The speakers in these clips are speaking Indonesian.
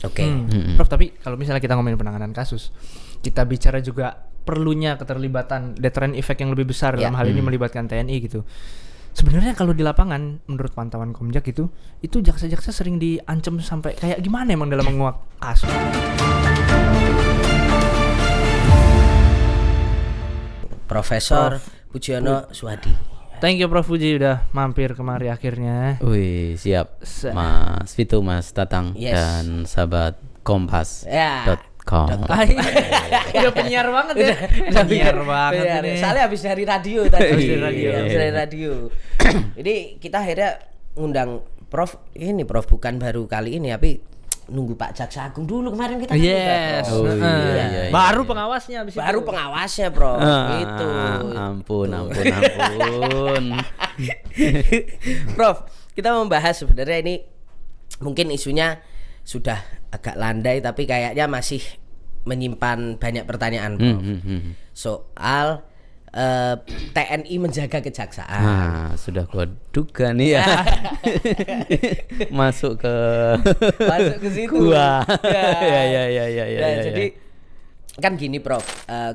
Oke. Prof, tapi kalau misalnya kita ngomongin penanganan kasus, kita bicara juga perlunya keterlibatan deterrent effect yang lebih besar dalam hal ini melibatkan TNI gitu. Sebenarnya kalau di lapangan, menurut pantauan Komjak itu jaksa-jaksa sering diancam sampai kayak gimana emang dalam menguak kasus? Profesor Pujiyono Suhadi. Thank you Prof Puji udah mampir kemari akhirnya. Wih, siap Mas Vito, Mas Tatang, dan sahabat Kompas. .com. Udah penyiar banget ya. Udah penyiar banget ini. Soalnya habis dari radio tadi. Habis dari radio. Jadi kita akhirnya ngundang Prof. Ini Prof bukan baru kali ini, tapi nunggu Pak Jaksa Agung dulu kemarin kita. Yes. Iya. Baru pengawasnya habis baru itu. Pengawasnya Prof. Gitu. Ampun. Prof, kita membahas sebenarnya ini mungkin isunya sudah agak landai tapi kayaknya masih menyimpan banyak pertanyaan, Prof. Soal TNI menjaga kejaksaan. Nah, sudah gua duga nih ya. Masuk ke situ. Gua. Ya. Jadi kan gini, Prof.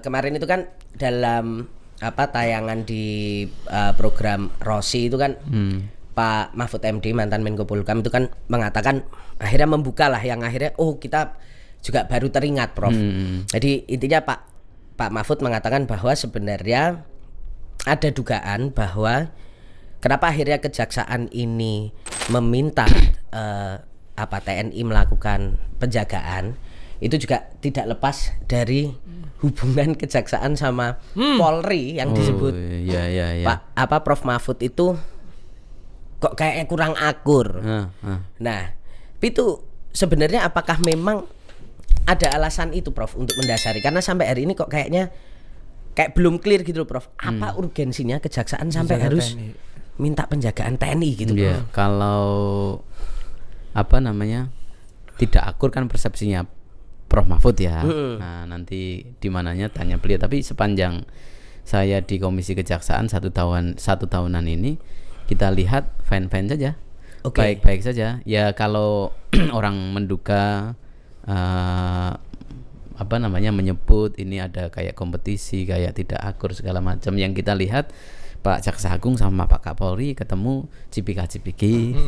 Kemarin itu kan dalam tayangan di program Rossi itu kan Pak Mahfud MD mantan Menko Polhukam itu kan mengatakan akhirnya membuka lah yang akhirnya kita juga baru teringat, Prof. Jadi intinya Pak Mahfud mengatakan bahwa sebenarnya ada dugaan bahwa kenapa akhirnya kejaksaan ini meminta TNI melakukan penjagaan itu juga tidak lepas dari hubungan kejaksaan sama Polri yang disebut Pak Prof Mahfud itu kok kayaknya kurang akur. Nah, itu sebenarnya apakah memang ada alasan itu, Prof, untuk mendasari? Karena sampai hari ini kok kayaknya kayak belum clear gitu loh, Prof. Apa urgensinya kejaksaan sampai harus TNI minta penjagaan TNI gitu, Prof? Kalau tidak akur kan persepsinya Prof Mahfud ya. Nah, nanti di mananya tanya beliau. Tapi sepanjang saya di Komisi Kejaksaan satu tahunan ini, kita lihat fine saja, baik-baik saja. Ya kalau orang menduga menyebut ini ada kayak kompetisi, kayak tidak akur segala macam. Yang kita lihat Pak Jaksa Agung sama Pak Kapolri ketemu cipika-cipiki.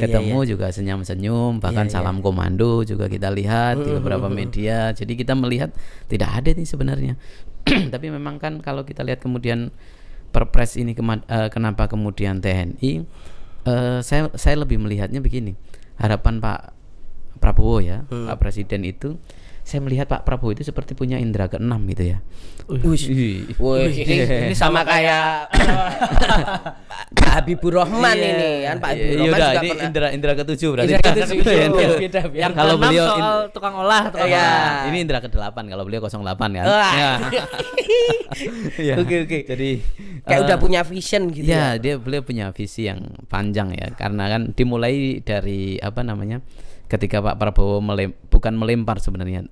Ketemu juga senyum-senyum, bahkan salam komando juga kita lihat di beberapa media. Jadi kita melihat tidak ada nih sebenarnya. Tapi memang kan kalau kita lihat kemudian Perpres ini kenapa kemudian TNI, saya lebih melihatnya begini. Harapan Pak Prabowo ya, Pak Presiden itu, saya melihat Pak Prabowo itu seperti punya indera keenam gitu ya. Ini sama kayak Pak Habibur Rahman ini kan. Pak Habibur Rahman juga ini pernah indera ketujuh berarti. Beda. Yang kalau beliau soal tukang olah. Ini indera ke-8 kalau beliau 08 kan. Oke. Jadi kayak udah punya vision gitu ya. Beliau punya visi yang panjang ya, karena kan dimulai dari ketika Pak Prabowo bukan melempar sebenarnya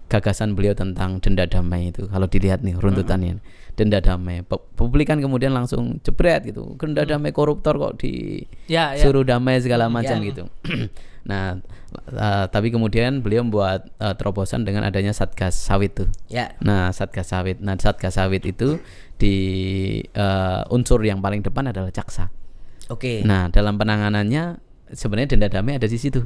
gagasan beliau tentang denda damai itu. Kalau dilihat nih runtutannya, denda damai, publik kan kemudian langsung jebret gitu, denda damai koruptor kok suruh damai segala macam gitu. Nah, tapi kemudian beliau membuat terobosan dengan adanya Satgas Sawit tuh. Nah, Satgas Sawit itu di unsur yang paling depan adalah jaksa. Nah, dalam penanganannya sebenarnya denda damai ada di situ.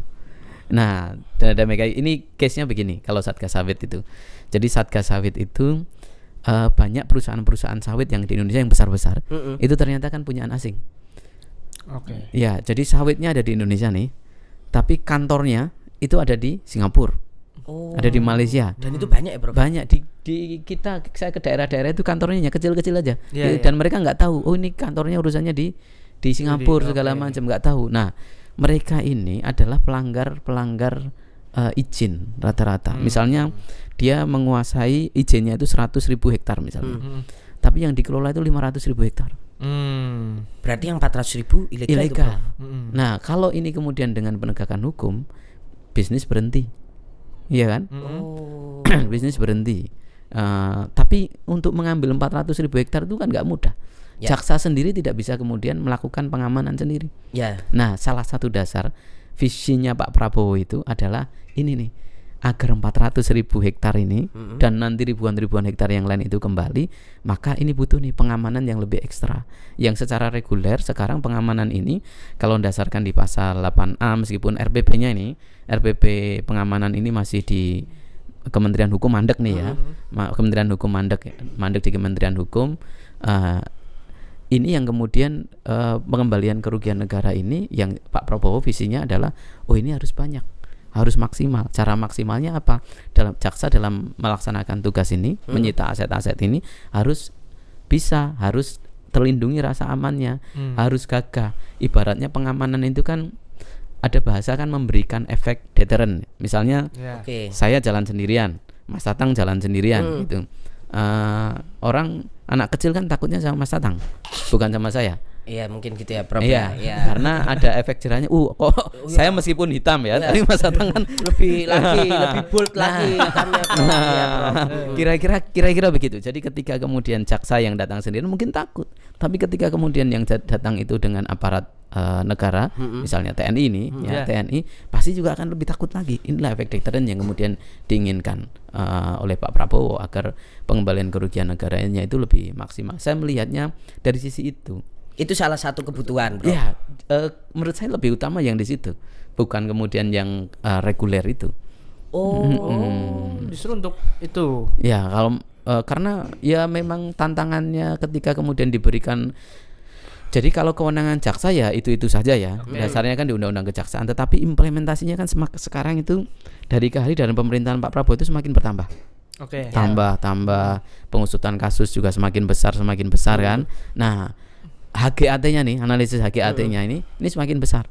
Nah, denda damai kayak ini case-nya begini kalau Satgas Sawit itu. Jadi Satgas Sawit itu banyak perusahaan-perusahaan sawit yang di Indonesia yang besar-besar itu ternyata kan punyaan asing. Ya, jadi sawitnya ada di Indonesia nih, tapi kantornya itu ada di Singapura. Ada di Malaysia. Dan itu banyak ya, Bro? Banyak di saya ke daerah-daerah itu kantornya kecil-kecil aja. Dan mereka nggak tahu, ini kantornya urusannya di Singapura segala macam, nggak tahu. Nah, mereka ini adalah pelanggar izin rata-rata. Misalnya dia menguasai izinnya itu 100.000 hektar misalnya. Tapi yang dikelola itu 500.000 hektar. Berarti yang 400.000 ilegal. Nah, kalau ini kemudian dengan penegakan hukum, bisnis berhenti. Iya kan? Bisnis berhenti. Tapi untuk mengambil 400.000 hektar itu kan nggak mudah. Jaksa sendiri tidak bisa kemudian melakukan pengamanan sendiri. Nah, salah satu dasar visinya Pak Prabowo itu adalah ini nih, agar 400.000 hektar ini dan nanti ribuan hektar yang lain itu kembali, maka ini butuh nih pengamanan yang lebih ekstra. Yang secara reguler sekarang pengamanan ini kalau dasarkan di pasal 8A, meskipun RPP-nya ini, RPP pengamanan ini masih di Kementerian Hukum mandek nih ya. Kementerian Hukum mandek di Kementerian Hukum. Ini yang kemudian pengembalian kerugian negara ini yang Pak Prabowo visinya adalah ini harus banyak, harus maksimal. Cara maksimalnya apa? Jaksa dalam melaksanakan tugas ini, menyita aset-aset ini harus bisa, harus terlindungi rasa amannya, harus gagah. Ibaratnya pengamanan itu kan ada bahasa kan memberikan efek deteren. Misalnya saya jalan sendirian, Mas Tatang jalan sendirian gitu. Orang anak kecil kan takutnya sama Mas Tatang, bukan sama saya. Iya mungkin gitu ya Prof. Iya, karena ada efek jerahnya. Saya meskipun hitam ya, tapi Mas Tatang kan lebih bold lagi hitamnya. Kira-kira begitu. Jadi ketika kemudian jaksa yang datang sendiri mungkin takut, tapi ketika kemudian yang datang itu dengan aparat negara, misalnya TNI ini, TNI pasti juga akan lebih takut lagi. Inilah efek deteren yang kemudian diinginkan oleh Pak Prabowo agar pengembalian kerugian negaranya itu lebih maksimal. Saya melihatnya dari sisi itu. Itu salah satu kebutuhan, Bro. Ya, menurut saya lebih utama yang di situ, bukan kemudian yang reguler itu. Justru untuk itu. Ya, kalau karena ya memang tantangannya ketika kemudian diberikan. Jadi kalau kewenangan jaksa ya itu saja ya. Dasarnya kan di Undang-Undang Kejaksaan, tetapi implementasinya kan sekarang itu dari ke hari dalam pemerintahan Pak Prabowo itu semakin bertambah. Tambah pengusutan kasus juga semakin besar kan. Nah, HGAT-nya nih, analisis HGAT-nya ini semakin besar.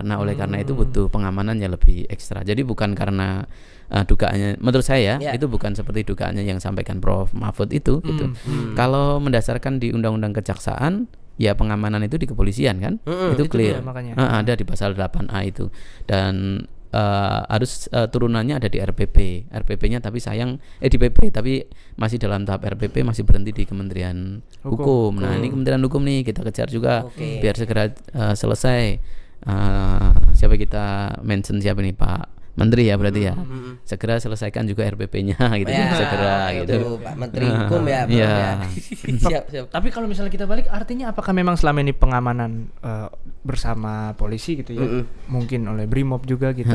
Nah, oleh karena itu butuh pengamanan yang lebih ekstra. Jadi bukan karena dugaannya, menurut saya itu bukan seperti dugaannya yang sampaikan Prof Mahfud itu gitu. Kalau mendasarkan di Undang-Undang Kejaksaan, ya pengamanan itu di kepolisian kan. Itu clear. Ada di pasal 8A itu. Dan harus turunannya ada di RPP-nya tapi sayang di PP tapi masih dalam tahap RPP, masih berhenti di Kementerian Hukum. Nah, ini Kementerian Hukum nih kita kejar juga biar segera selesai. Siapa kita mention siapa nih, Pak Menteri ya berarti ya. Segera selesaikan juga RPP-nya gitu. Segera gitu. Pak Menteri Hukum ya. Siap. Tapi kalau misalnya kita balik, artinya apakah memang selama ini pengamanan bersama polisi gitu ya, mungkin oleh Brimob juga gitu,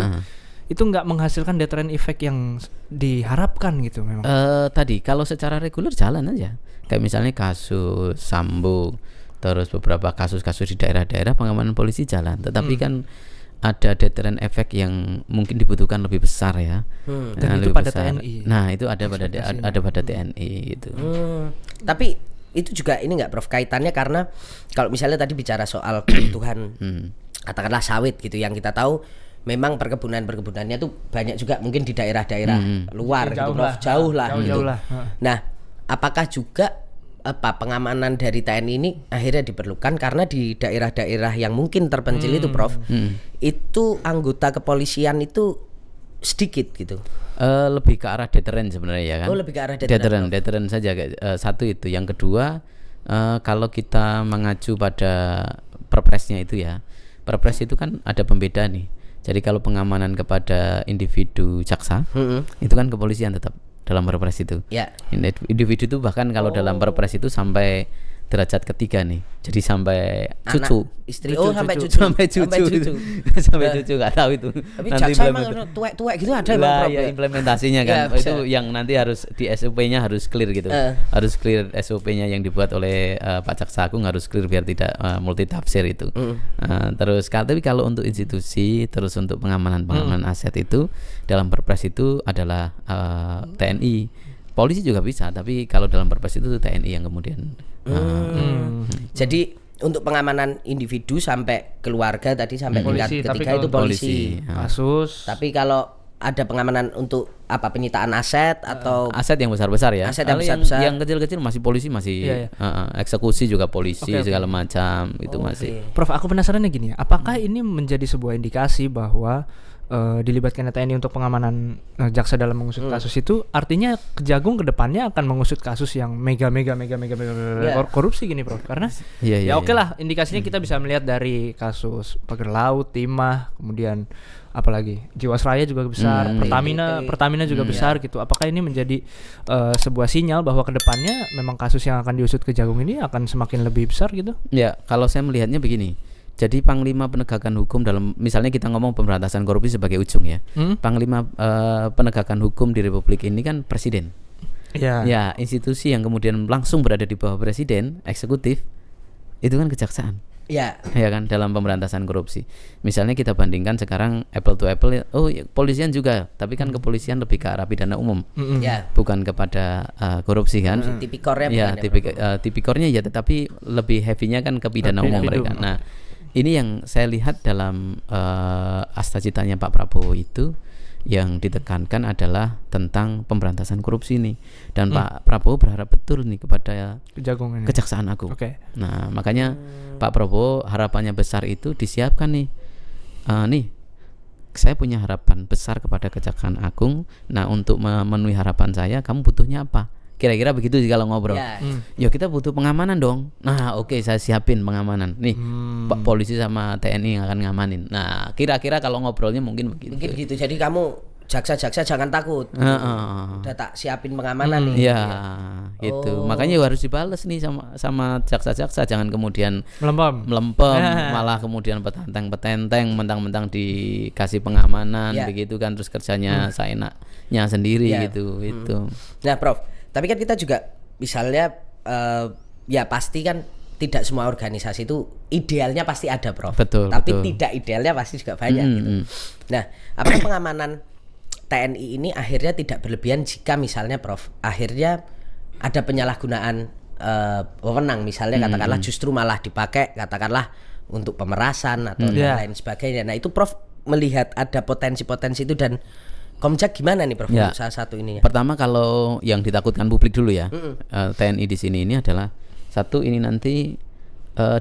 itu nggak menghasilkan deterrent effect yang diharapkan gitu memang? Tadi kalau secara reguler jalan aja. Kayak misalnya kasus Sambo, terus beberapa kasus-kasus di daerah-daerah pengamanan polisi jalan. Tetapi kan ada deterrent effect yang mungkin dibutuhkan lebih besar ya. Dan itu pada besar. TNI. Nah, itu ada pada TNI gitu. Tapi itu juga ini nggak Prof, kaitannya karena kalau misalnya tadi bicara soal kebutuhan katakanlah sawit gitu, yang kita tahu memang perkebunannya tuh banyak juga mungkin di daerah-daerah luar gitu Prof, jauh lah. Nah, apakah juga pengamanan dari TNI ini akhirnya diperlukan karena di daerah-daerah yang mungkin terpencil itu Prof, itu anggota kepolisian itu sedikit gitu. Lebih ke arah deteren sebenarnya ya kan. Lebih ke arah deteren saja. Satu itu. Yang kedua, kalau kita mengacu pada perpresnya itu ya, perpres itu kan ada pembeda nih. Jadi kalau pengamanan kepada individu jaksa, itu kan kepolisian tetap dalam perpres itu. Individu itu bahkan kalau dalam perpres itu sampai derajat ketiga nih. Jadi sampai cucu, istri, sampai cucu nggak tahu itu. Tapi jaksa emang tuwek gitu ada lah ya implementasinya kan. Itu yang nanti harus di SOP-nya harus clear gitu. Harus clear SOP-nya yang dibuat oleh Pak Jaksa Agung harus clear biar tidak multitafsir itu. Terus tapi kalau untuk institusi, terus untuk pengamanan aset itu dalam perpres itu adalah TNI. Polisi juga bisa, tapi kalau dalam perpres itu TNI yang kemudian. Jadi untuk pengamanan individu sampai keluarga tadi sampai tingkat ketiga itu polisi. Kasus. Tapi kalau ada pengamanan untuk penyitaan aset atau aset yang besar-besar ya. Aset yang besar-besar. Yang kecil-kecil masih polisi masih. Eksekusi juga polisi segala macam itu masih. Prof, aku penasarannya gini ya. Apakah ini menjadi sebuah indikasi bahwa dilibatkannya TNI untuk pengamanan jaksa dalam mengusut kasus itu, artinya Kejagung kedepannya akan mengusut kasus yang mega korupsi gini, Prof. Karena ya oke lah, indikasinya kita bisa melihat dari kasus pagar laut, timah, kemudian apalagi Jiwasraya juga besar, Pertamina juga besar gitu. Apakah ini menjadi sebuah sinyal bahwa kedepannya memang kasus yang akan diusut Kejagung ini akan semakin lebih besar gitu? Ya, kalau saya melihatnya begini. Jadi Panglima Penegakan Hukum dalam, misalnya kita ngomong pemberantasan korupsi sebagai ujung ya, Panglima Penegakan Hukum di Republik ini kan presiden. Ya, institusi yang kemudian langsung berada di bawah presiden, eksekutif, itu kan kejaksaan. Ya kan, dalam pemberantasan korupsi. Misalnya kita bandingkan sekarang apple to apple, polisian juga, tapi kan kepolisian lebih ke arah pidana umum, bukan kepada korupsi kan. Tipikornya tipikornya ya, tetapi lebih heavy-nya kan ke pidana umum mereka. Nah, ini yang saya lihat dalam astacitanya Pak Prabowo itu, yang ditekankan adalah tentang pemberantasan korupsi ini, dan Pak Prabowo berharap betul nih kepada Kejaksaan Agung. Nah, makanya Pak Prabowo harapannya besar itu disiapkan nih. Saya punya harapan besar kepada Kejaksaan Agung. Nah, untuk memenuhi harapan saya, kamu butuhnya apa? Kira-kira begitu sih kalau ngobrol. Ya kita butuh pengamanan dong. Nah, oke, saya siapin pengamanan. Nih, polisi sama TNI yang akan ngamanin. Nah, kira-kira kalau ngobrolnya mungkin begitu. Mungkin gitu. Jadi kamu jaksa-jaksa jangan takut. Udah tak siapin pengamanan nih. Iya, gitu. Makanya harus dibales nih sama jaksa-jaksa, jangan kemudian melempem malah kemudian petenteng, mentang-mentang dikasih pengamanan begitu kan, terus kerjanya seenaknya sendiri gitu. Itu. Nah, Prof, tapi kan kita juga misalnya ya pasti kan tidak semua organisasi itu idealnya pasti ada, Prof. Tapi tidak idealnya pasti juga banyak gitu. Nah, apakah pengamanan TNI ini akhirnya tidak berlebihan jika misalnya, Prof, akhirnya ada penyalahgunaan wewenang, misalnya katakanlah justru malah dipakai katakanlah untuk pemerasan atau lain sebagainya. Nah, itu Prof melihat ada potensi-potensi itu, dan Komjak gimana nih, Prof? Salah satu ininya. Pertama, kalau yang ditakutkan publik dulu ya, TNI di sini ini adalah satu, ini nanti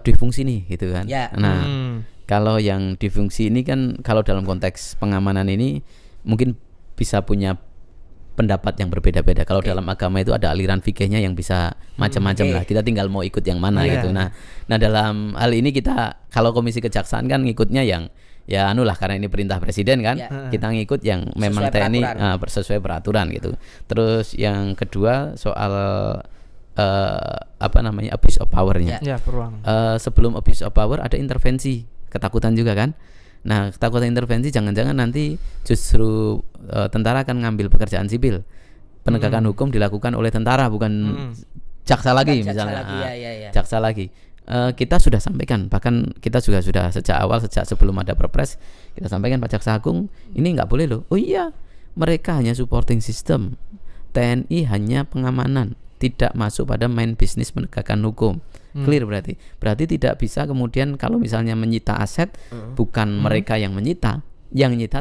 difungsi nih gitu kan. Nah, kalau yang difungsi ini kan, kalau dalam konteks pengamanan ini mungkin bisa punya pendapat yang berbeda-beda. Kalau dalam agama itu ada aliran fikihnya yang bisa macam-macam lah. Kita tinggal mau ikut yang mana gitu. Nah dalam hal ini kita, kalau Komisi Kejaksaan kan ngikutnya yang karena ini perintah presiden kan, kita ngikut yang memang TNI sesuai peraturan gitu. Terus yang kedua soal abuse of power-nya. Sebelum abuse of power ada intervensi, ketakutan juga kan. Nah, ketakutan intervensi, jangan-jangan nanti justru tentara akan ngambil pekerjaan sipil. Penegakan hukum dilakukan oleh tentara, bukan jaksa lagi misalnya. Jaksa lagi. Kita sudah sampaikan, bahkan kita juga sudah sejak sebelum ada Perpres, kita sampaikan Pak Jaksa Agung, ini nggak boleh loh. Oh iya, mereka hanya supporting system. TNI hanya pengamanan, tidak masuk pada main bisnis penegakan hukum. Clear berarti tidak bisa kemudian kalau misalnya menyita aset, bukan mereka yang menyita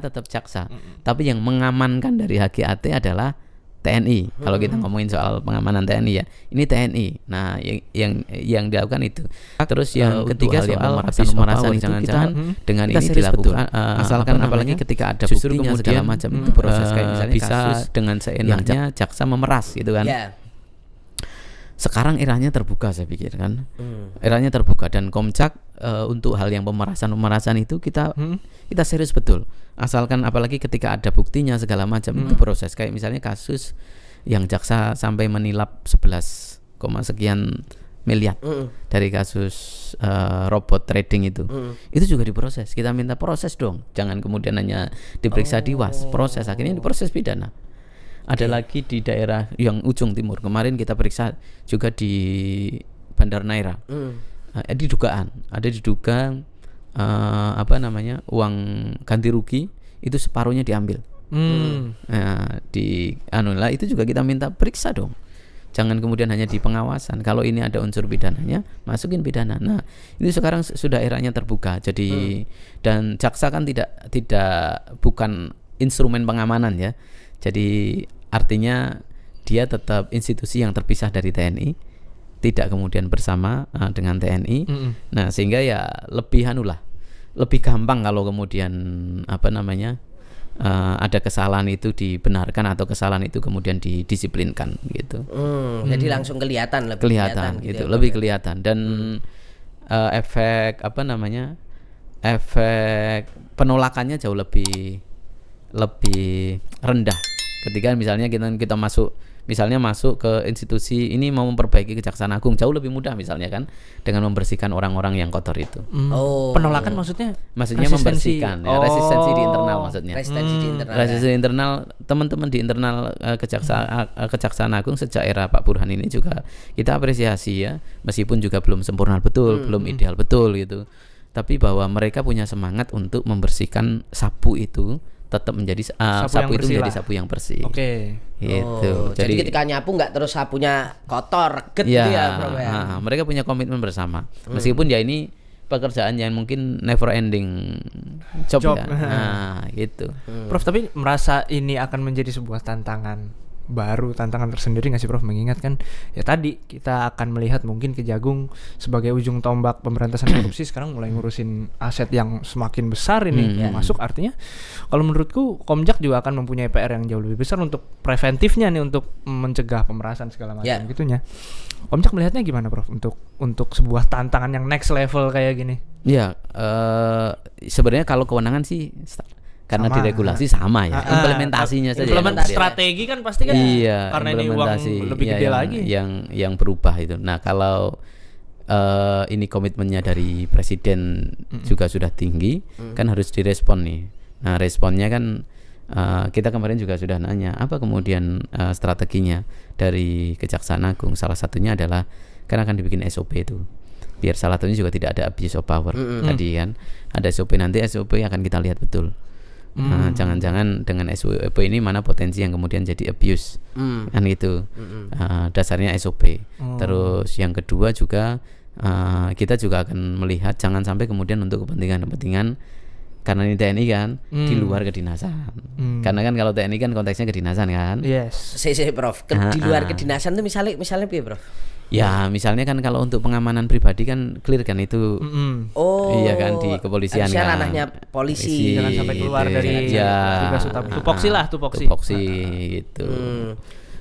tetap jaksa, tapi yang mengamankan dari HGAT adalah TNI. Kalau kita ngomongin soal pengamanan TNI ya, ini TNI. Nah, yang dilakukan itu. Terus yang ketiga soal pemerasan, jangan-jangan dengan ini dilakukan, asalkan apalagi ketika ada buktinya segala macam, itu proses kayak misalnya bisa kasus dengan seenaknya jaksa memeras gitu kan. Sekarang eranya terbuka, saya pikir kan. Eranya terbuka, dan Komjak untuk hal yang pemerasan itu kita serius betul. Asalkan apalagi ketika ada buktinya segala macam, itu proses kayak misalnya kasus yang jaksa sampai menilap 11, sekian miliar dari kasus robot trading itu. Itu juga diproses. Kita minta proses dong. Jangan kemudian hanya diperiksa diwas, proses akhirnya diproses pidana. Ada lagi di daerah yang ujung timur. Kemarin kita periksa juga di Bandar Naira. Diduga uang ganti rugi itu separuhnya diambil. Itu juga kita minta periksa dong. Jangan kemudian hanya di pengawasan. Kalau ini ada unsur pidananya, masukin pidana. Nah, ini sekarang sudah eranya terbuka. Jadi dan jaksa kan bukan instrumen pengamanan ya. Jadi artinya dia tetap institusi yang terpisah dari TNI, tidak kemudian bersama dengan TNI. Nah, sehingga ya lebih gampang kalau kemudian ada kesalahan itu dibenarkan atau kesalahan itu kemudian didisiplinkan gitu. Jadi langsung kelihatan Kelihatan gitu, lebih kelihatan dan efek efek penolakannya jauh lebih rendah ketika misalnya kita masuk ke institusi ini mau memperbaiki Kejaksaan Agung, jauh lebih mudah misalnya kan dengan membersihkan orang-orang yang kotor itu. Penolakan maksudnya membersihkan ya, resistensi di internal maksudnya. Resistensi di internal teman-teman di internal Kejaksaan Agung sejak era Pak Burhan ini juga kita apresiasi ya, meskipun juga belum sempurna betul, belum ideal betul gitu. Tapi bahwa mereka punya semangat untuk membersihkan sapu itu tetap menjadi sapu itu menjadi sapu yang bersih. Oke. Gitu. Jadi ketika nyapu nggak terus sapunya kotor, reget gitu ya, Bro ya. Mereka punya komitmen bersama. Meskipun ya ini pekerjaan yang mungkin never ending job. Ya. Gitu. Prof, tapi merasa ini akan menjadi sebuah tantangan baru, tantangan tersendiri nggak sih Prof, mengingat kan ya tadi kita akan melihat mungkin Kejagung sebagai ujung tombak pemberantasan korupsi sekarang mulai ngurusin aset yang semakin besar ini masuk, artinya kalau menurutku Komjak juga akan mempunyai PR yang jauh lebih besar untuk preventifnya nih, untuk mencegah pemerasan segala macam gitunya. Komjak melihatnya gimana Prof untuk sebuah tantangan yang next level kayak gini? Ya, sebenarnya kalau kewenangan sih karena diregulasi sama ya, implementasinya saja. Strategi kan pasti kan karena ini uang lebih gede lagi yang berubah itu. Nah, kalau ini komitmennya dari Presiden juga sudah tinggi, kan harus direspon nih. Nah, responnya kan kita kemarin juga sudah nanya apa kemudian strateginya dari Kejaksaan Agung. Salah satunya adalah kan akan dibikin SOP itu, biar salah satunya juga tidak ada abuse of power. Tadi kan ada SOP, nanti SOP akan kita lihat betul. Nah, jangan-jangan dengan SOP ini mana potensi yang kemudian jadi abuse, kan gitu. Dasarnya SOP. Terus yang kedua juga kita juga akan melihat jangan sampai kemudian untuk kepentingan karena ini TNI kan di luar kedinasan. Karena kan kalau TNI kan konteksnya kedinasan kan. Yes. Prof. Di luar kedinasan tuh misalnya piye, Prof? Ya, misalnya kan kalau untuk pengamanan pribadi kan clear kan itu. Iya kan di kepolisian kan. Ranahnya polisi. Jangan sampai keluar dari tugas utama. Tupoksi gitu.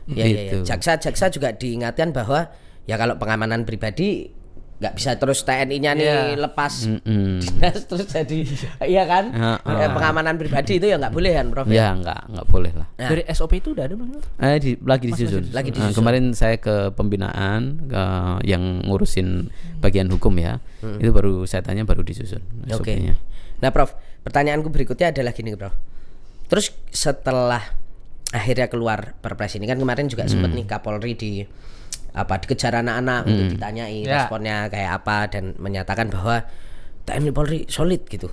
Iya. Jaksa juga diingatkan bahwa ya kalau pengamanan pribadi nggak bisa terus TNI-nya nih lepas dinas terus jadi iya kan pengamanan pribadi itu ya nggak boleh kan Prof? Ya nggak boleh lah. Dari SOP itu udah ada belum? Lagi disusun. Kemarin saya ke pembinaan yang ngurusin bagian hukum ya, itu baru saya tanya baru disusun SOP-nya. Nah Prof, pertanyaanku berikutnya adalah gini Prof. Terus setelah akhirnya keluar Perpres ini kan kemarin juga sempat nih Kapolri dikejar anak-anak untuk ditanyai responnya kayak apa dan menyatakan bahwa TNI Polri solid gitu.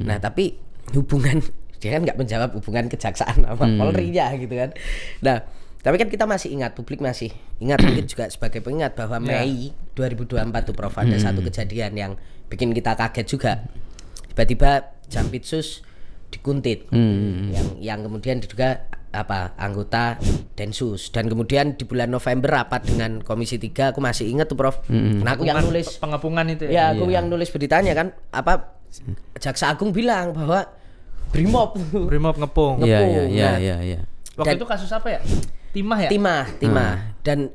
Nah tapi hubungan dia kan nggak menjawab hubungan kejaksaan sama Polri-nya gitu kan. Nah tapi kan kita masih ingat, publik masih ingat mungkin juga sebagai pengingat bahwa Mei 2024 tuh Prof ada satu kejadian yang bikin kita kaget juga. Tiba-tiba Jampitsus dikuntit yang kemudian diduga anggota Densus, dan kemudian di bulan November rapat dengan Komisi 3 aku masih ingat tuh Prof. Nah aku yang nulis pengepungan itu ya aku yang nulis beritanya kan Jaksa Agung bilang bahwa Brimob ngepung. Iya. Waktu itu kasus apa ya? Timah ya? Timah. Dan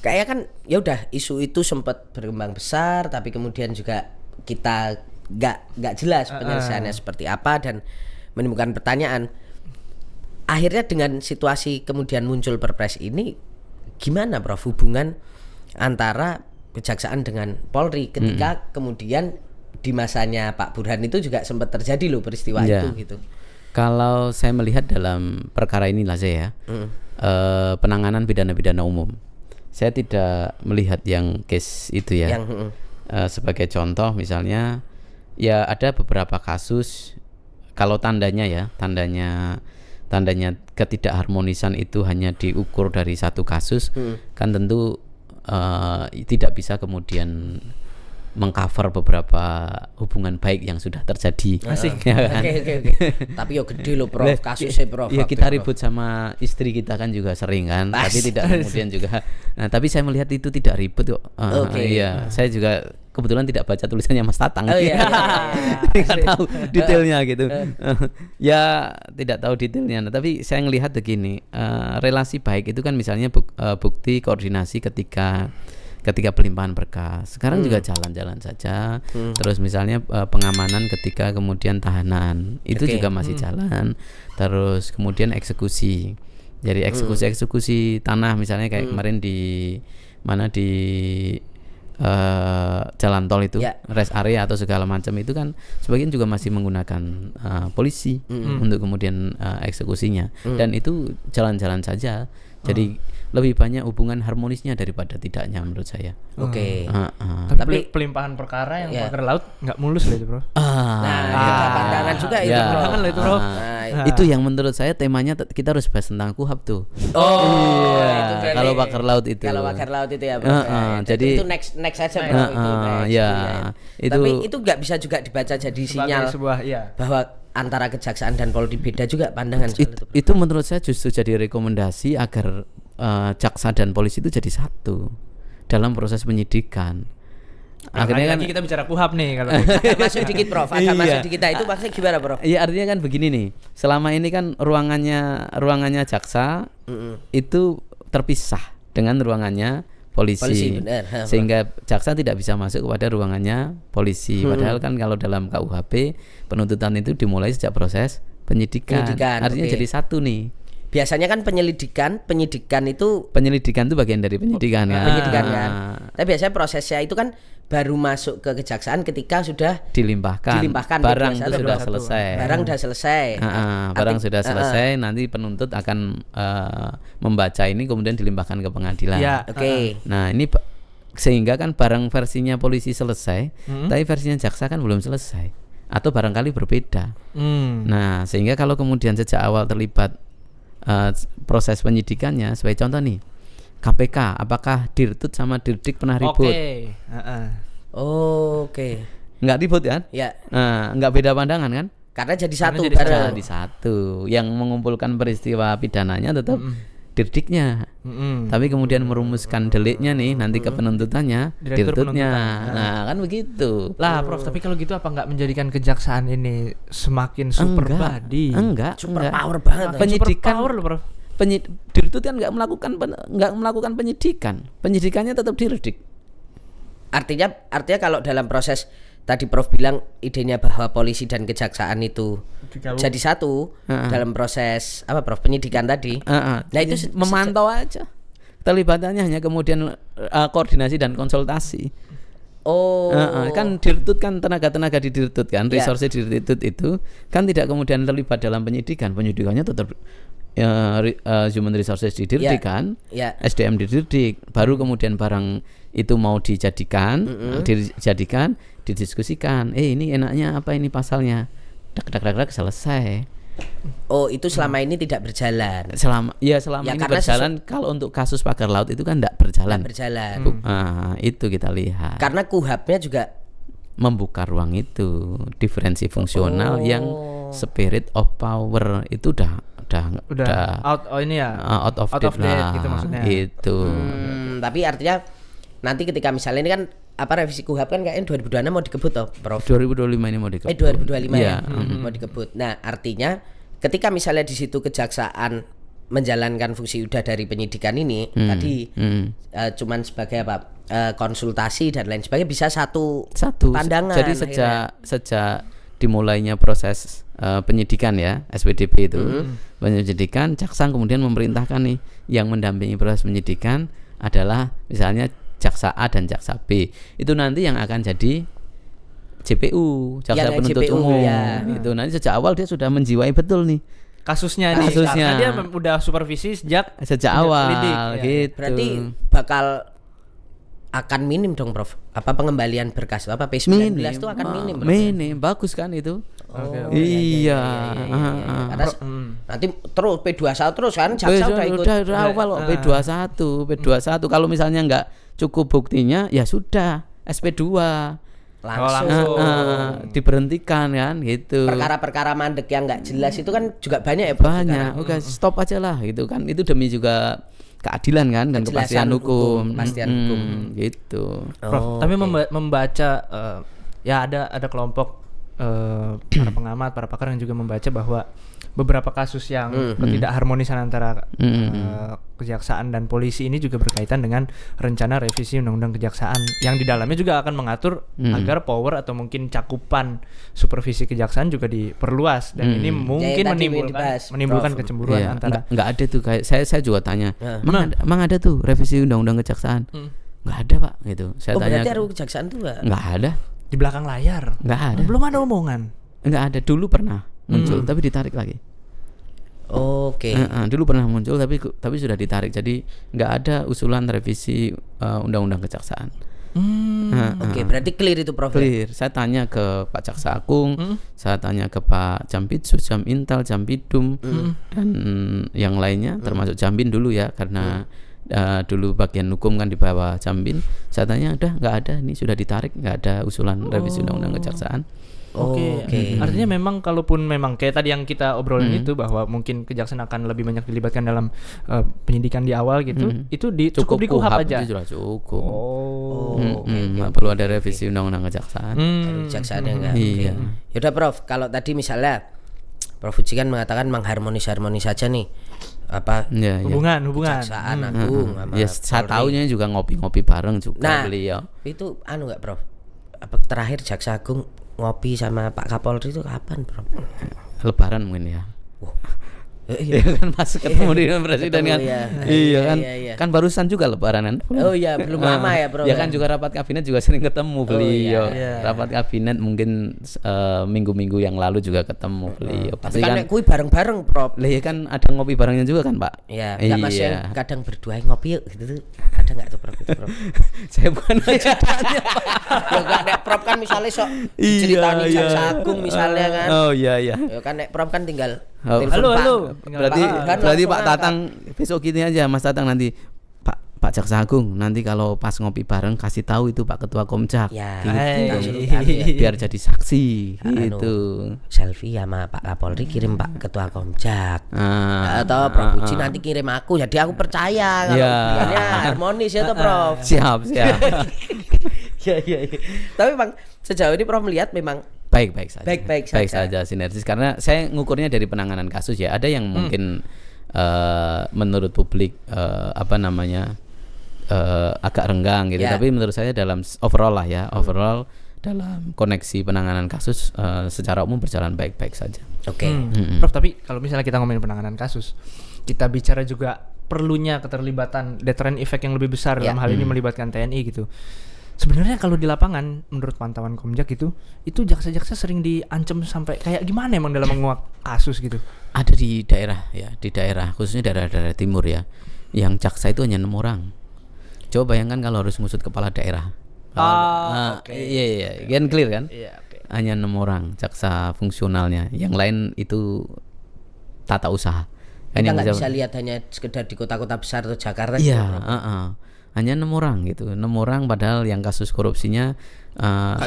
kayaknya kan ya udah isu itu sempat berkembang besar tapi kemudian juga kita nggak jelas penyelesaiannya seperti apa dan menimbulkan pertanyaan. Akhirnya dengan situasi kemudian muncul Perpres ini, gimana Prof hubungan antara Kejaksaan dengan Polri ketika kemudian di masanya Pak Burhan itu juga sempat terjadi loh peristiwa itu gitu. Kalau saya melihat dalam perkara inilah saya penanganan pidana-pidana umum, saya tidak melihat yang case itu ya. Sebagai contoh misalnya ya ada beberapa kasus kalau tandanya ketidakharmonisan itu hanya diukur dari satu kasus kan tentu tidak bisa kemudian mengcover beberapa hubungan baik yang sudah terjadi. Asik. Ya kan? Oke. Tapi yo gede loh Prof, kasusnya Prof. Ya Faktor, kita Prof. ribut sama istri kita kan juga sering kan, Pas. tapi tidak kemudian juga. Nah, tapi saya melihat itu tidak ribut kok. Oke. Iya, saya juga kebetulan tidak baca tulisannya Mas Tatang. Oh, iya. Tidak tahu detailnya gitu. Ya tidak tahu detailnya. Nah, tapi saya ngelihat begini, relasi baik itu kan misalnya bukti koordinasi ketika pelimpahan berkas. Sekarang juga jalan-jalan saja. Terus misalnya pengamanan ketika kemudian tahanan itu Oke. juga masih jalan. Terus kemudian eksekusi. Jadi eksekusi tanah misalnya kayak kemarin di mana di jalan tol itu, Ya. rest area atau segala macam itu kan sebagian juga masih menggunakan polisi untuk kemudian eksekusinya. Dan itu jalan-jalan saja. Jadi lebih banyak hubungan harmonisnya daripada tidaknya menurut saya. Oke. Tapi Tapi- pelimpahan perkara yang Iya. pagar laut nggak mulus loh itu, Bro. Nah, ada pandangan juga itu, ya. Prof. Pandangan loh itu, Bro. Nah, Itu yang menurut saya temanya kita harus bahas tentang KUHAP tuh. Oh, itu berarti- kalau pagar laut itu. Kalau pagar laut itu ya, Bro. Jadi- itu next aja, Bro. Itu next. ya, itu- Tapi itu nggak bisa juga dibaca jadi sinyal Sebagai sebuah iya. bahwa antara kejaksaan dan Polri beda juga pandangan soal itu. Itu menurut saya justru jadi rekomendasi agar jaksa dan polisi itu jadi satu dalam proses penyidikan. Akhirnya kan lagi kita bicara KUHAP nih kalau Agak masuk dikit, Prof. Agak Iya. masuk dikit. Nah, itu maksudnya gimana, Prof? Iya, artinya kan begini nih. Selama ini kan ruangannya jaksa itu terpisah dengan ruangannya polisi. Polisi, benar. Ha, Sehingga jaksa tidak bisa masuk kepada ruangannya polisi. Padahal kan kalau dalam KUHP penuntutan itu dimulai sejak proses penyidikan. Artinya oke. jadi satu nih. Biasanya kan penyidikan itu Penyelidikan itu bagian dari penyidikan kan. penyidikan kan. Tapi biasanya prosesnya itu kan baru masuk ke kejaksaan ketika sudah Dilimpahkan. Barang P21, itu sudah P21. selesai. barang udah selesai. Barang sudah selesai, nanti penuntut akan membaca ini kemudian dilimpahkan ke pengadilan. Iya. Oke. Nah, ini sehingga kan barang versinya polisi selesai, tapi versinya jaksa kan belum selesai atau barangkali berbeda. Nah, sehingga kalau kemudian sejak awal terlibat proses penyidikannya, sebagai contoh nih, KPK, apakah Dirtut sama Dirdik pernah ribut? Oke. Oke. Nggak ribut kan? Ya, Nah, nggak beda pandangan kan? karena jadi satu jadi bareng. Jadi satu, yang mengumpulkan peristiwa pidananya tetap Dirdiknya. Tapi kemudian merumuskan deliknya nih nanti ke penuntutannya Direktur Dirtutnya. penuntutan. Nah, kan begitu. Lah, Prof, tapi kalau gitu apa nggak menjadikan kejaksaan ini semakin super body? Enggak. Super power banget. Penyidikan- Super power loh, Prof. Dirtut kan nggak melakukan penyidikan. Penyidikannya tetap Dirdik. Artinya kalau dalam proses tadi Prof bilang idenya bahwa polisi dan kejaksaan itu jadi satu dalam proses apa Prof penyidikan tadi. Nah, itu memantau aja. Terlibatannya hanya kemudian koordinasi dan konsultasi. Oh. Kan Dirtut kan tenaga-tenaga di Dirtut kan, Ya. resource di Dirtut itu kan tidak kemudian terlibat dalam penyidikan. Penyidikannya tetap human resources di Dirdik Ya. kan, Ya. SDM di Dirdik. Baru kemudian barang itu mau dijadikan, didiskusikan. Ini enaknya apa ini pasalnya? Dak selesai. Oh, itu selama ini tidak berjalan. Selama Ya, ini karena berjalan. Kalau untuk kasus pagar laut itu kan tidak berjalan. Berjalan. Itu kita lihat. Karena KUHAP-nya juga Membuka ruang itu, diferensi fungsional yang spirit of power itu udah out ini ya. out of out date of date lah. gitu maksudnya. Itu. tapi artinya nanti ketika misalnya ini kan apa revisi KUHAP kan kayaknya 2026 mau dikebut toh, Prof. 2025 ini mau dikebut. 2025 Iya, ya mau dikebut. Nah, artinya ketika misalnya di situ kejaksaan menjalankan fungsi udah dari penyidikan ini tadi cuman sebagai apa konsultasi dan lain sebagainya bisa satu pandangan. Jadi sejak dimulainya proses penyidikan ya SPDP itu penyidikan, jaksa kemudian memerintahkan nih yang mendampingi proses penyidikan adalah misalnya jaksa A dan jaksa B. Itu nanti yang akan jadi JPU, jaksa penuntut JPU, umum. ya. Itu nanti sejak awal dia sudah menjiwai betul nih Kasusnya nih. Kasusnya. Karena dia udah supervisi sejak awal lidik, ya. gitu. Berarti bakal akan minim dong, Prof. Apa pengembalian berkas apa P19 itu akan minim, Prof. Minim, bagus kan itu. Iya. Karena nanti terus P21 terus kan jaksa udah ikut. Udah awal kok P21. Kalau misalnya nggak cukup buktinya ya sudah SP2. langsung. Diberhentikan kan gitu. Perkara-perkara mandek yang nggak jelas itu kan juga banyak ya Prof, Banyak. sekarang. Oke, stop aja lah gitu kan. Itu demi juga keadilan kan dan Kejelasan kepastian hukum. kepastian hukum. Gitu. Prof, tapi membaca ya ada kelompok para pengamat, para pakar yang juga membaca bahwa beberapa kasus yang ketidakharmonisan antara kejaksaan dan polisi ini juga berkaitan dengan rencana revisi Undang-Undang Kejaksaan yang di dalamnya juga akan mengatur agar power atau mungkin cakupan supervisi kejaksaan juga diperluas dan ini mungkin Ya, tadi menimbulkan Prof. kecemburuan Iya, antara nggak ada tuh kayak saya juga tanya. Emang ada tuh revisi Undang-Undang Kejaksaan? Nggak ada, Pak, gitu. Saya tanya. Berarti RUU Kejaksaan itu Nggak ada. di belakang layar. Nggak ada. Belum ada omongan. Nggak ada. Dulu pernah muncul tapi ditarik lagi. Oke. Dulu pernah muncul tapi sudah ditarik. Jadi nggak ada usulan revisi Undang-Undang Kejaksaan. Oke, berarti clear itu Prof. Clear. Saya tanya ke Pak Jaksa Agung, saya tanya ke Pak Jampitsus, Jamintel, Jampidum dan yang lainnya termasuk Jambin dulu ya karena dulu bagian hukum kan di bawah Jambin. Saya tanya udah nggak ada, ini sudah ditarik, nggak ada usulan revisi Undang-Undang Kejaksaan. Oke. Artinya memang kalaupun memang kayak tadi yang kita obrolin itu bahwa mungkin kejaksaan akan lebih banyak dilibatkan dalam penyidikan di awal gitu, itu cukup di KUHP aja. Itu sudah cukup. Oke. Perlu ada revisi Undang-Undang Kejaksaan. Kejaksaan ya enggak. Iya. Yaudah Prof, kalau tadi misalnya Prof Uci kan mengatakan mengharmonis aja nih apa Iya, iya. Hubungan. Kejaksaan Agung sama Ya, saya Polri. tahunya juga ngopi-ngopi bareng juga Nah, beliau. itu enggak Prof? Apa terakhir Jaksa Agung ngopi sama Pak Kapolri itu kapan Prof? Lebaran mungkin ya. Iya. Iya kan masuk ketemu dengan presiden Ketemu, kan. iya. Iya kan. Iya. Kan barusan juga lebaran kan. Oh iya, belum lama ya Prof. Ya kan juga rapat kabinet juga sering ketemu beliau. iya. Rapat kabinet mungkin minggu-minggu yang lalu juga ketemu beliau. Tapi Pasti kan kan. nek kuwi bareng-bareng Prof. Lah ya kan ada ngopi barengnya juga kan, Pak? Iya, enggak Mas Iya. yang kadang berdua ngopi yuk gitu tuh. Ada enggak tuh Prof itu Prof? Saya bukan ajudannya, Pak. Ya enggak nek Prof kan misalnya sok Iya, ceritani iya. Jaksa Agung misalnya kan. Oh iya iya. Ya kan nek Prof kan tinggal Oh. telepon, Pak. Halo. Berarti Kan berarti langsung Pak Tatang besok gini aja Mas Tatang nanti Pak Jaksa Agung nanti kalau pas ngopi bareng kasih tahu itu Pak Ketua Komjak Ya, gitu. langsung ya. Biar jadi saksi Anu, gitu. selfie sama Pak Kapolri kirim Pak Ketua Komjak. Atau Prof Uci nanti kirim aku. Jadi aku percaya kalau Ya. hubungannya harmonis ya toh Prof. Siap. Iya. Tapi Bang sejauh ini Prof melihat memang Baik-baik saja. Baik-baik Baik saja. saja sinergis karena saya ngukurnya dari penanganan kasus ya. Ada yang mungkin menurut publik agak renggang gitu. Ya. Tapi menurut saya dalam overall lah ya, overall dalam koneksi penanganan kasus secara umum berjalan baik-baik saja. oke. Prof, tapi kalau misalnya kita ngomongin penanganan kasus, kita bicara juga perlunya keterlibatan deterrent effect yang lebih besar dalam hal ini melibatkan TNI gitu. Sebenarnya kalau di lapangan menurut pantauan Komjak itu jaksa-jaksa sering diancam sampai kayak gimana emang dalam menguak kasus gitu. Ada di daerah ya, di daerah khususnya daerah-daerah timur ya, yang jaksa itu hanya 6 orang. Coba bayangkan kalau harus ngusut kepala daerah. Oke. Iya, kan clear kan? Iya, oke. Hanya 6 orang jaksa fungsionalnya, yang lain itu tata usaha. Kan Kita yang nggak bisa lihat hanya sekedar di kota-kota besar atau Jakarta. Iya, gitu, Prof. hanya 6 orang gitu, 6 orang padahal yang kasus korupsinya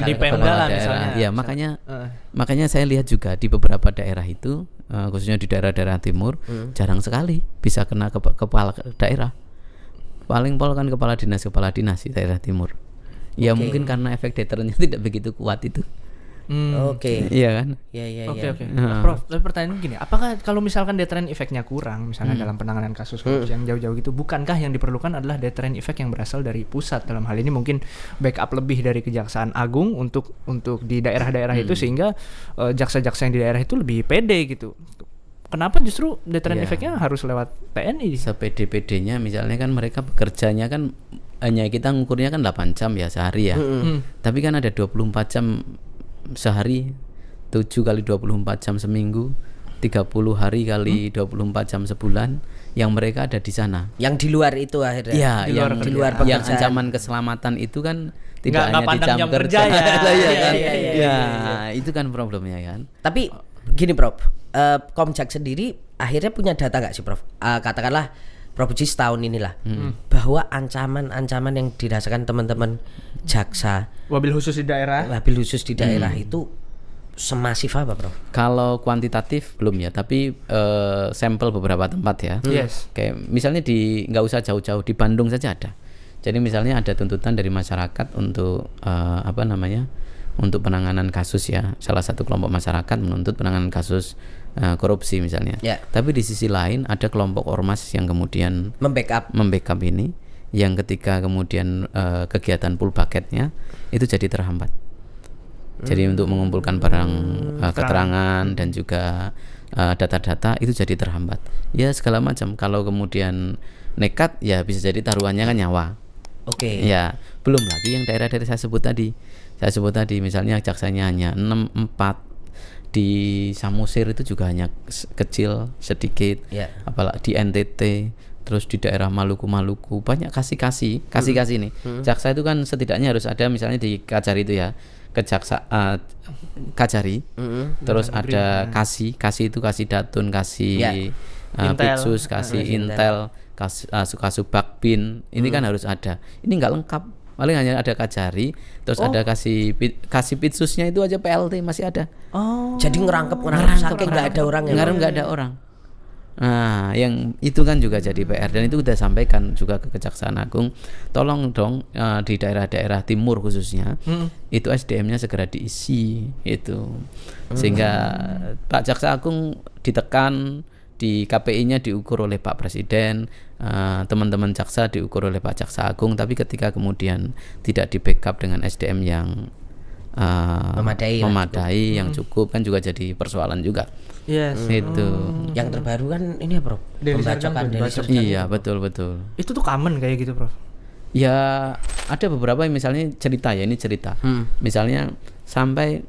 Di Pemda kepala lah daerah. misalnya. Ya makanya saya lihat juga di beberapa daerah itu khususnya di daerah-daerah timur jarang sekali bisa kena kepala daerah. Paling pol kan kepala dinas di daerah timur. Ya mungkin karena efek deterrennya tidak begitu kuat itu. Oke. Iya kan? Iya. Oke. Nah, Prof, tapi pertanyaan gini, apakah kalau misalkan deterrent effect-nya kurang, misalnya dalam penanganan kasus korupsi yang jauh-jauh gitu, bukankah yang diperlukan adalah deterrent effect yang berasal dari pusat? Dalam hal ini mungkin backup lebih dari Kejaksaan Agung untuk di daerah-daerah itu sehingga jaksa-jaksa yang di daerah itu lebih pede gitu. Kenapa justru deterrent effect-nya harus lewat TNI? Sepede-pedenya misalnya kan mereka bekerjanya kan hanya kita ngukurnya kan 8 jam ya sehari ya. Tapi kan ada 24 jam sehari, 7 kali 24 jam seminggu, 30 hari kali 24 jam sebulan yang mereka ada di sana. Yang di luar itu akhirnya. Ya, di luar yang pekerjaan. ancaman keselamatan itu kan tidak Nggak hanya di pandang jam jam kerja. kerja ya. Iya kan? Iya. Ya, itu kan problemnya kan. Tapi gini Prof, Komjak sendiri akhirnya punya data nggak sih Prof? Katakanlah Prof Uci setahun inilah bahwa ancaman-ancaman yang dirasakan teman-teman jaksa Wabil khusus di daerah. Wabil khusus di daerah itu semasif apa, Prof? Kalau kuantitatif belum ya, tapi sampel beberapa tempat ya. Yes. Kayak misalnya nggak usah jauh-jauh, di Bandung saja ada. Jadi misalnya ada tuntutan dari masyarakat untuk untuk penanganan kasus ya. Salah satu kelompok masyarakat menuntut penanganan kasus korupsi misalnya. Ya. Tapi di sisi lain ada kelompok ormas yang kemudian membackup ini, yang ketika kemudian kegiatan full bucketnya itu jadi terhambat. Jadi untuk mengumpulkan barang keterangan dan juga data-data itu jadi terhambat. Ya segala macam. Kalau kemudian nekat ya bisa jadi taruhannya kan nyawa. Oke. Ya, belum lagi yang daerah-daerah saya sebut tadi. Misalnya jaksanya hanya 6-4, di Samosir itu juga hanya kecil sedikit. Ya. Apalagi di NTT, terus di daerah Maluku banyak kasih nih. Jaksa itu kan setidaknya harus ada, misalnya di Kajari itu ya, Kajari. Terus ada kasih itu kasih datun, kasih Pitsus, kasih Intel, Kasubag Bin. Ini kan harus ada. Ini nggak lengkap. Paling hanya ada Kajari, terus ada kasih Pitsusnya itu aja PLT masih ada. Jadi ngerangkep saking nggak ada orang ya. Nggak ada orang. Nah, yang itu kan juga jadi PR, dan itu udah sampaikan juga ke Kejaksaan Agung. Tolong dong di daerah-daerah timur khususnya itu SDM-nya segera diisi itu. Sehingga Pak Jaksa Agung ditekan, di KPI-nya diukur oleh Pak Presiden, teman-teman jaksa diukur oleh Pak Jaksa Agung, tapi ketika kemudian tidak di backup dengan SDM yang memadai yang cukup kan juga jadi persoalan juga. Yes. Itu. Yang terbaru kan ini ya, Prof. Pembacokan dari Serdang. Iya, betul. Itu tuh common kayak gitu, Prof. Ya, ada beberapa yang misalnya cerita. Misalnya sampai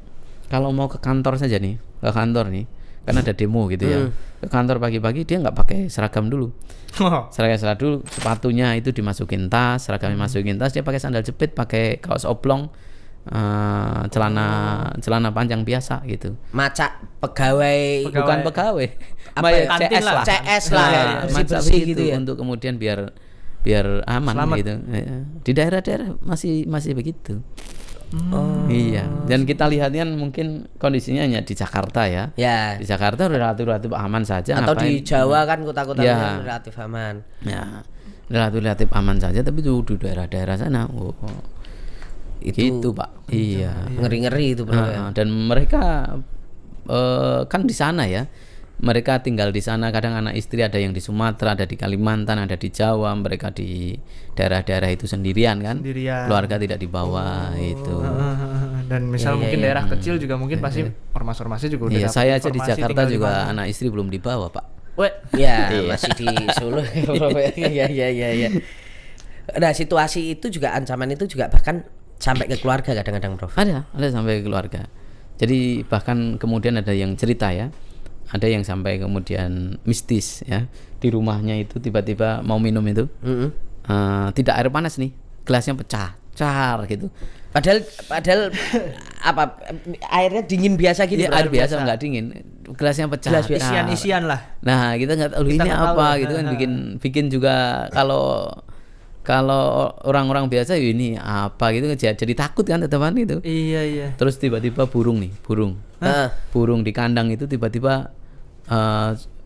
kalau mau ke kantor saja nih, kan ada demo gitu ya. Ke kantor pagi-pagi dia nggak pakai seragam dulu. Seragam dulu, sepatunya itu dimasukin tas, seragamnya masukin tas, dia pakai sandal jepit, pakai kaos oblong, celana panjang biasa gitu. Macak pegawai. Bukan pegawai. CS lah. Bersih gitu ya. Untuk kemudian biar aman. Selamat. Gitu. Di daerah-daerah masih begitu. Iya, dan kita lihatnya mungkin kondisinya hanya di Jakarta ya. Di Jakarta relatif aman saja. Atau di Jawa kan kota-kota yang relatif aman. Ya, relatif aman saja, tapi di daerah-daerah sana, itu Pak. Iya. Ngeri-ngeri itu, Bro. Dan mereka kan di sana ya. Mereka tinggal di sana, kadang anak istri ada yang di Sumatera, ada di Kalimantan, ada di Jawa, mereka di daerah-daerah itu sendirian kan. Keluarga tidak dibawa itu. Dan misal mungkin daerah kecil juga mungkin pasti ormas-ormasnya juga udah. Iya, saya aja di Jakarta juga anak istri belum dibawa, Pak. Masih di Solo. Iya. Nah, situasi itu juga, ancaman itu juga bahkan sampai ke keluarga kadang-kadang, Prof. Ada sampai ke keluarga. Jadi bahkan kemudian ada yang cerita ya. Ada yang sampai kemudian mistis ya, di rumahnya itu tiba-tiba mau minum itu tidak air panas nih, gelasnya pecah gitu. Padahal apa, airnya dingin biasa gitu. Air biasa nggak dingin, gelasnya pecah. Gelas isian lah. Nah kita nggak tahu ini apa gitu kan, bikin juga kalau orang-orang biasa ini apa gitu jadi takut kan teman itu. Iya. Terus tiba-tiba burung di kandang itu tiba-tiba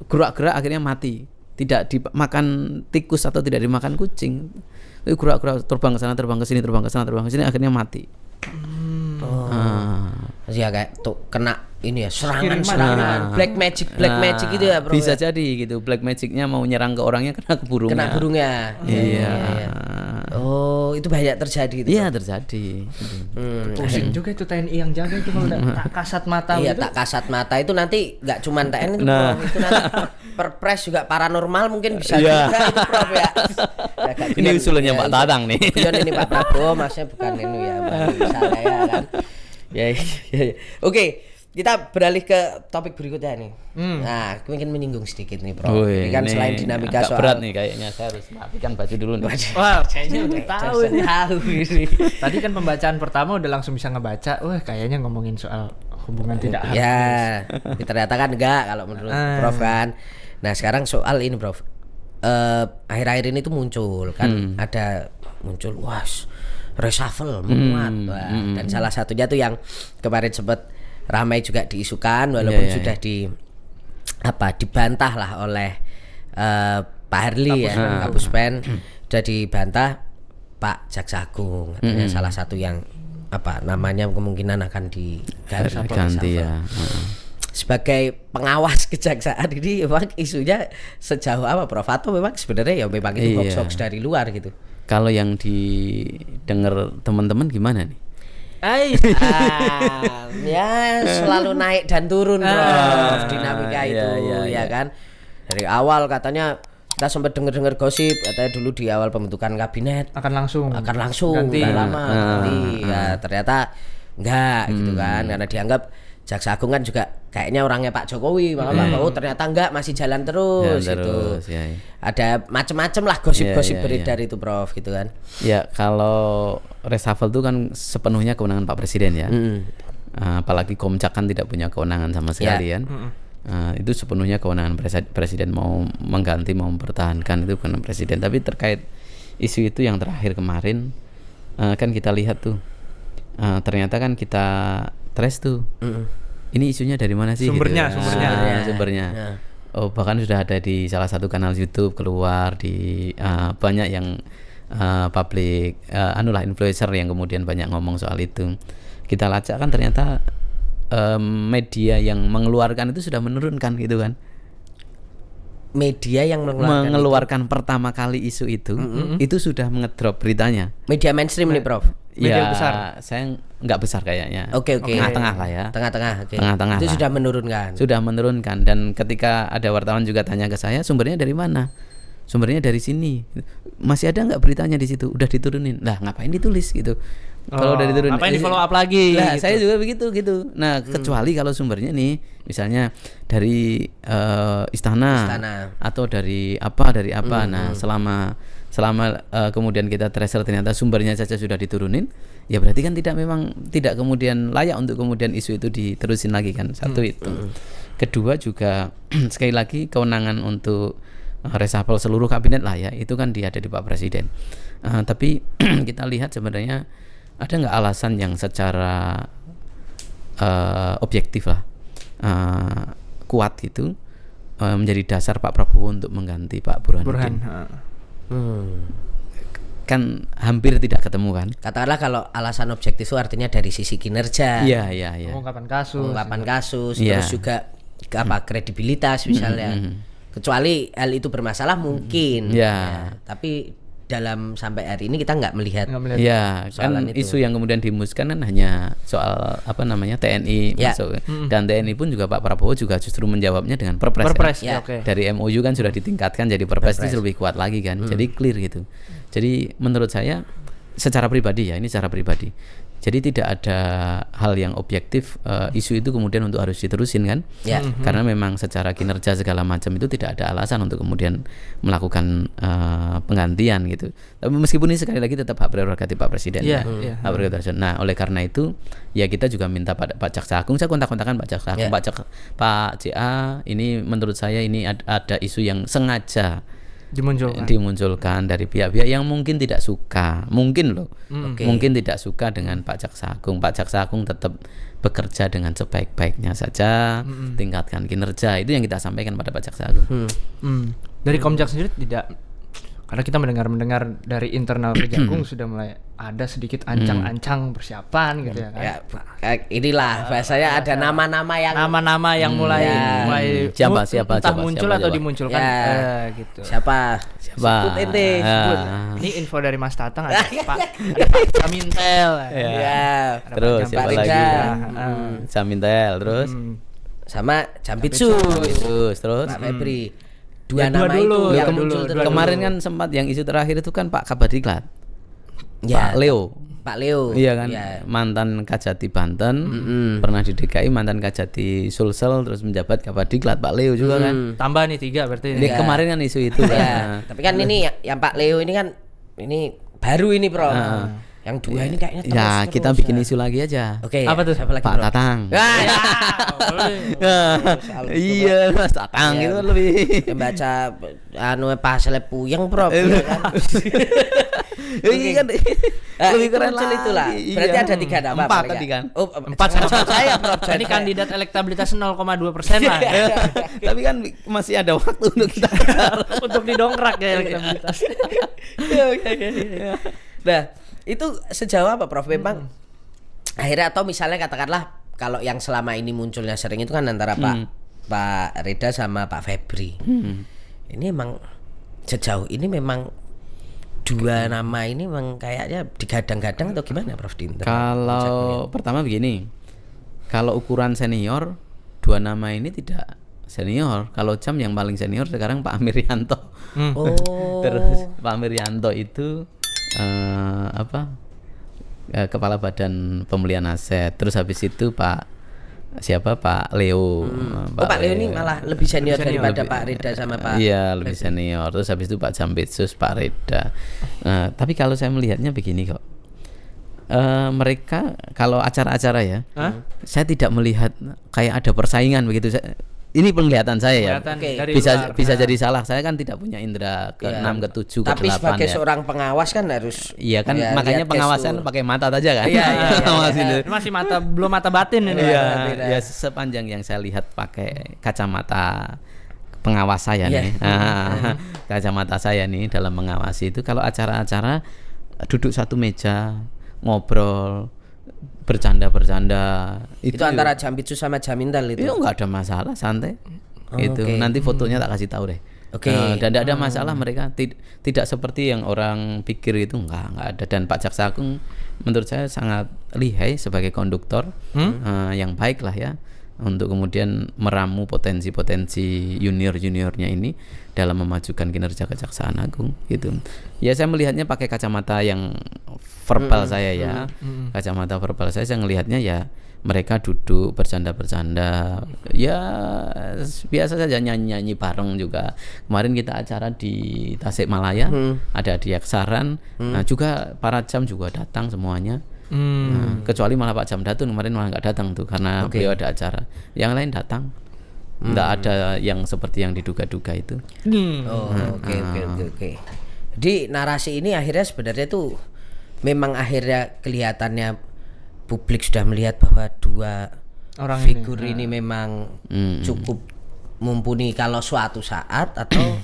gerak-gerak akhirnya mati. Tidak dimakan tikus atau tidak dimakan kucing. Itu gerak-gerak terbang ke sana, terbang ke sini, akhirnya mati. Ya kayak tuh kena ini ya, serangan black magic gitu ya, Bro. Bisa jadi gitu, black magicnya mau nyerang ke orangnya, kena ke burungnya. Iya. Oh, itu banyak terjadi itu. Iya, terjadi. Pusing juga itu TNI yang jaga itu, kalau udah tak kasat mata. Iya, gitu. tak kasat mata itu nanti nggak cuma TNI itu, Prof. Itu nanti Perpres juga paranormal mungkin bisa juga itu, Prof ya. Ini usulannya Pak Tatang nih. Ini Pak Prabowo, maksudnya bukan ini ya, misalnya ya kan. Ya. Oke, kita beralih ke topik berikutnya nih. Nah, mungkin menyinggung sedikit nih, Bro. Ini kan selain dinamika soal berat nih kayaknya, saya harus rapikan baju dulu nih. Wah, kayaknya udah tahu nih. ini. Tadi kan pembacaan pertama udah langsung bisa ngebaca. Wah, kayaknya ngomongin soal hubungan tidak harmonis. Ya, ternyata kan enggak kalau menurut Prof kan. Nah, sekarang soal ini, Prof. Akhir-akhir ini tuh muncul kan, ada muncul reshuffle muat. Dan salah satunya tuh yang kemarin sempat ramai juga diisukan walaupun sudah dibantah lah oleh Pak Herli Kapuspen, sudah dibantah Pak Jaksa Agung, katanya salah satu yang namanya kemungkinan akan diganti ya. Sebagai pengawas kejaksaan ini memang isunya sejauh apa Prof? Atau memang sebenarnya ya memang itu hoax dari luar gitu? Kalau yang didengar teman-teman gimana nih? Ya selalu naik dan turun Prof, dinamika itu ya kan. Dari awal katanya kita sempat dengar gosip katanya dulu di awal pembentukan kabinet akan langsung ganti. Lama ganti. Ya ternyata enggak gitu kan, karena dianggap Jaksa Agung kan juga kayaknya orangnya Pak Jokowi, malah Pak Prabowo ternyata enggak, masih jalan terus gitu. Ada macam-macam lah gosip-gosip beredar itu Prof gitu kan. Ya kalau reshuffle itu kan sepenuhnya kewenangan Pak Presiden ya. Apalagi Komcak kan tidak punya kewenangan sama sekali kan. Itu sepenuhnya kewenangan Presiden, mau mengganti mau mempertahankan itu kewenangan Presiden. Tapi terkait isu itu yang terakhir kemarin kan kita lihat tuh ternyata kan kita trace tuh. Ini isunya dari mana sih? Sumbernya. Oh, bahkan sudah ada di salah satu kanal YouTube keluar di banyak yang public influencer yang kemudian banyak ngomong soal itu. Kita lacak kan ternyata media yang mengeluarkan itu sudah menurunkan gitu kan. Media yang mengeluarkan pertama kali isu itu sudah ngedrop beritanya. Media mainstream nih Prof. Media besar. Saya nggak besar kayaknya. Oke. Tengah-tengah lah ya. Tengah-tengah. Tengah-tengah. Itu lah. Sudah menurunkan. Dan ketika ada wartawan juga tanya ke saya, sumbernya dari mana? Sumbernya dari sini. Masih ada nggak beritanya di situ? Udah diturunin. Lah ngapain ditulis gitu? Kalau udah diturunin. Ngapain di follow up lagi? Lah gitu. saya juga begitu gitu. Nah kecuali kalau sumbernya nih, misalnya dari istana atau dari apa. Nah selama kemudian kita tracer ternyata sumbernya saja sudah diturunin, ya berarti kan tidak kemudian layak untuk kemudian isu itu diterusin lagi kan. Satu itu. Kedua juga sekali lagi kewenangan untuk reshuffle seluruh kabinet lah ya, itu kan ada di Pak Presiden. Tapi kita lihat sebenarnya ada nggak alasan yang secara objektif lah kuat gitu menjadi dasar Pak Prabowo untuk mengganti Pak Burhanuddin? Kan hampir tidak ketemu kan. Katakanlah kalau alasan objektif itu artinya dari sisi kinerja. Iya. Pengungkapan kasus terus juga kredibilitas misalnya. Kecuali hal itu bermasalah mungkin. Ya, tapi dalam sampai hari ini kita nggak melihat. Ya, kan itu. Isu yang kemudian dimuskan kan hanya soal TNI masuk. Dan TNI pun juga Pak Prabowo juga justru menjawabnya dengan Perpres. Ya. Dari MOU kan sudah ditingkatkan jadi Perpres itu lebih kuat lagi kan. Jadi clear gitu. Jadi menurut saya secara pribadi jadi tidak ada hal yang objektif isu itu kemudian untuk harus diterusin kan. Karena memang secara kinerja segala macam itu tidak ada alasan untuk kemudian melakukan penggantian gitu. Tapi meskipun ini sekali lagi tetap hak prerogatif Pak Presiden. Hak prerogatif. Nah oleh karena itu ya kita juga minta pada Pak Jaksa Agung, saya kontak-kontakan Pak Jaksa Agung, Pak JA, ini menurut saya ini ada isu yang sengaja dimunculkan dari pihak-pihak yang mungkin tidak suka, mungkin tidak suka dengan Pak Jaksa Agung. Pak Jaksa Agung tetap bekerja dengan sebaik-baiknya saja, tingkatkan kinerja, itu yang kita sampaikan pada Pak Jaksa Agung. Dari Komjak sendiri tidak, karena kita mendengar dari internal Kejagung sudah mulai ada sedikit ancang-ancang persiapan gitu ya kan. Ya, inilah bahasanya ada nama-nama yang mulai siapa muncul atau dimunculkan gitu. Siapa? Sebut ente. Ini info dari Mas Tatang ada Pak Samintel. Terus siapa lagi? Samintel terus sama Jampitsus. Terus Pak Febri. Dua nama dulu, itu yang muncul kemarin kan sempat yang isu terakhir itu kan Pak Kabadiklat. Pak Leo. Iya kan, mantan Kajati Banten, pernah di DKI, mantan Kajati Sulsel, terus menjabat Kabadiklat. Pak Leo juga kan. Tambah nih 3 berarti. Ini kemarin kan isu itu kan. Tapi kan ini yang Pak Leo ini kan ini baru ini Prof. Yang dua ini kayaknya terus. Ya, kita bikin isu lagi aja. Oke. Apa tuh? Siapa lagi, Pak Prof? Tatang. Iya, Mas Tatang Iya. itu lebih Yang baca pasal puyeng, Prof. Iya kan? Iya kan lebih Itu keren muncul lagi. itulah. Berarti Iya. ada 3 nama. 4 paling tadi ya? kan. Oh, 4 sama saya, Prof. Ini kandidat elektabilitas 0,2% lah. Tapi kan masih ada waktu untuk kita. Untuk didongkrak ya elektabilitas. Nah, itu sejauh apa, Prof? Memang akhirnya, atau misalnya katakanlah kalau yang selama ini munculnya sering itu kan antara Pak Reda sama Pak Febri. Ini emang sejauh ini memang dua nama ini memang kayaknya digadang-gadang atau gimana, Prof? Kalau pertama begini, kalau ukuran senior, 2 nama ini tidak senior. Kalau Jam yang paling senior sekarang Pak Amir Yanto. Oh. Terus Pak Amir Yanto itu Kepala Badan Pemulihan Aset. Terus habis itu Pak Leo. Pak Leo ini malah lebih senior daripada Lebih- Pak Reda sama Pak. Iya, lebih senior. Terus habis itu Pak Jampitsus, Pak Reda. Tapi kalau saya melihatnya begini kok. Mereka kalau acara-acara ya, saya tidak melihat kayak ada persaingan begitu. Ini penglihatan saya ya. Kelihatan Oke. dari Bisa luar. bisa jadi salah. Saya kan tidak punya indera ke-6, Iya. ke-7, Tapi ke-8 sebagai ya. seorang pengawas kan harus. Iya kan, ya, makanya lihat pengawasan gestur. pakai mata aja kan. Iya, Mas iya. itu. Ini masih belum mata batin ini. Iya, beda. ya sepanjang yang saya lihat pakai kacamata pengawas saya Iya. nih. Kacamata saya nih dalam mengawasi itu kalau acara-acara duduk satu meja, ngobrol, bercanda-bercanda Itu antara Jampitsus sama Jamintel itu. itu nggak ada masalah, santai. Oh, Itu oke. nanti fotonya tak kasih tahu deh. Oke. Dan tidak ada masalah mereka tidak seperti yang orang pikir itu nggak ada. Dan Pak Jaksa Agung menurut saya sangat lihai sebagai konduktor yang baik lah ya untuk kemudian meramu potensi-potensi junior-juniornya ini dalam memajukan kinerja Kejaksaan Agung gitu. Ya saya melihatnya pakai kacamata yang verbal saya ya. Kacamata verbal saya ngelihatnya ya mereka duduk bercanda-bercanda ya biasa saja, nyanyi-nyanyi bareng juga. Kemarin kita acara di Tasikmalaya ada di Aksaran, nah juga para Jam juga datang semuanya. Nah, kecuali malah Pak Jam Datun kemarin malah nggak datang tuh karena beliau ada acara. Yang lain datang, nggak ada yang seperti yang diduga-duga itu. Oh, oke. Jadi narasi ini akhirnya sebenarnya tuh memang akhirnya kelihatannya publik sudah melihat bahwa dua Orang figur ini memang cukup mumpuni kalau suatu saat atau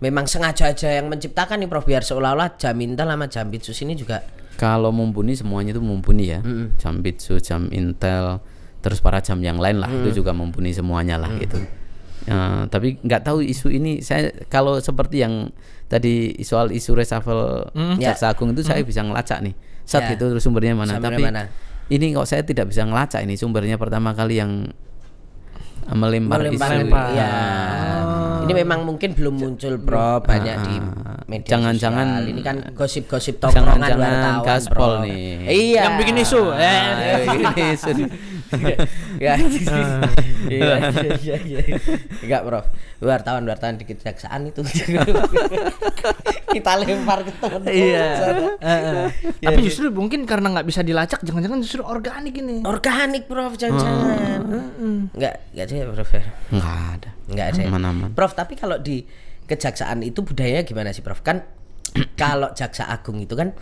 memang sengaja aja yang menciptakan nih, Prof, biar seolah-olah Jamintel sama Jampitsus ini juga. Kalau mumpuni semuanya itu mumpuni ya. Jampitsus, Jam Intel, terus para jam yang lain lah itu juga mumpuni semuanya lah gitu. Tapi nggak tahu isu ini saya kalau seperti yang tadi soal isu reshuffle Jaksa Agung itu saya bisa ngelacak nih. Ya. Itu terus sumbernya mana. Sumbernya Tapi mana? ini kok saya tidak bisa ngelacak ini sumbernya pertama kali yang melempar isu. Ya. Ini memang mungkin belum muncul, Prof, banyak di media Jangan-jangan- sosial. Ini kan gosip-gosip tongkrongan Jangan-jangan wartawan, gaspol Prof. nih. Iya. Yang bikin isu. Ini isu. Ya. Iya. Enggak, Prof. Wartawan di kejaksaan itu. Kita lempar ke teman. Iya. Tapi justru mungkin karena nggak bisa dilacak, jangan-jangan justru organik ini. Organik, Prof, jangan-jangan. Enggak sih, Prof. Enggak ada. Enggak ada. Aman-aman. Prof, tapi kalau di kejaksaan itu budayanya gimana sih, Prof? Kan kalau Jaksa Agung itu kan